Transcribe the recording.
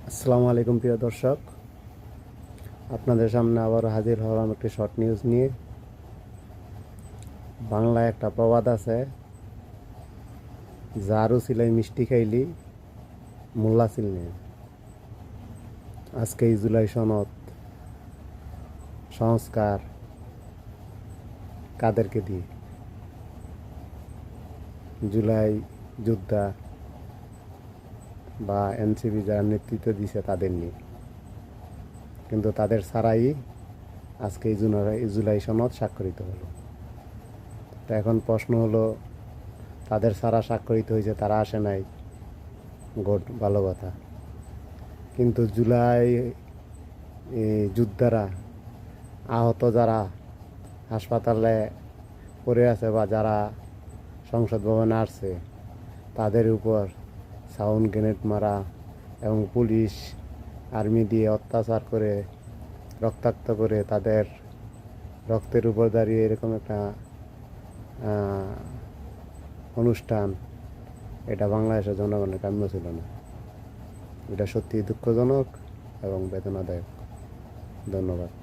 আসসালামু আলাইকুম প্রিয় দর্শক, আপনাদের সামনে আবার হাজির হলাম একটি শর্ট নিউজ নিয়ে। বাংলায় একটা প্রবাদ আছে, জারু সিলাই মিষ্টি খাইলি মোল্লা চিলনি। আজকে এই জুলাই সনদ সংস্কার কাদেরকে দিয়ে? জুলাই যোদ্ধা বা এনসিপি যারা নেতৃত্ব দিছে তাদের নিয়ে, কিন্তু তাদের ছাড়াই আজকে এই জুলাই সনদ স্বাক্ষরিত হলো। তো এখন প্রশ্ন হলো, তাদের ছাড়া স্বাক্ষরিত হয়েছে, তারা আসে নাই, গুড, ভালো কথা। কিন্তু জুলাই যোদ্ধারা, আহত যারা হাসপাতালে পড়ে আছে বা যারা সংসদ ভবনে আসছে, তাদের উপর সাউন্ড গ্রেনেড মারা এবং পুলিশ আর্মি দিয়ে অত্যাচার করে রক্তাক্ত করে তাদের রক্তের উপর দাঁড়িয়ে এরকম একটা অনুষ্ঠান, এটা বাংলাদেশের জনগণের কাম্য ছিল না। এটা সত্যিই দুঃখজনক এবং বেদনাদায়ক। ধন্যবাদ।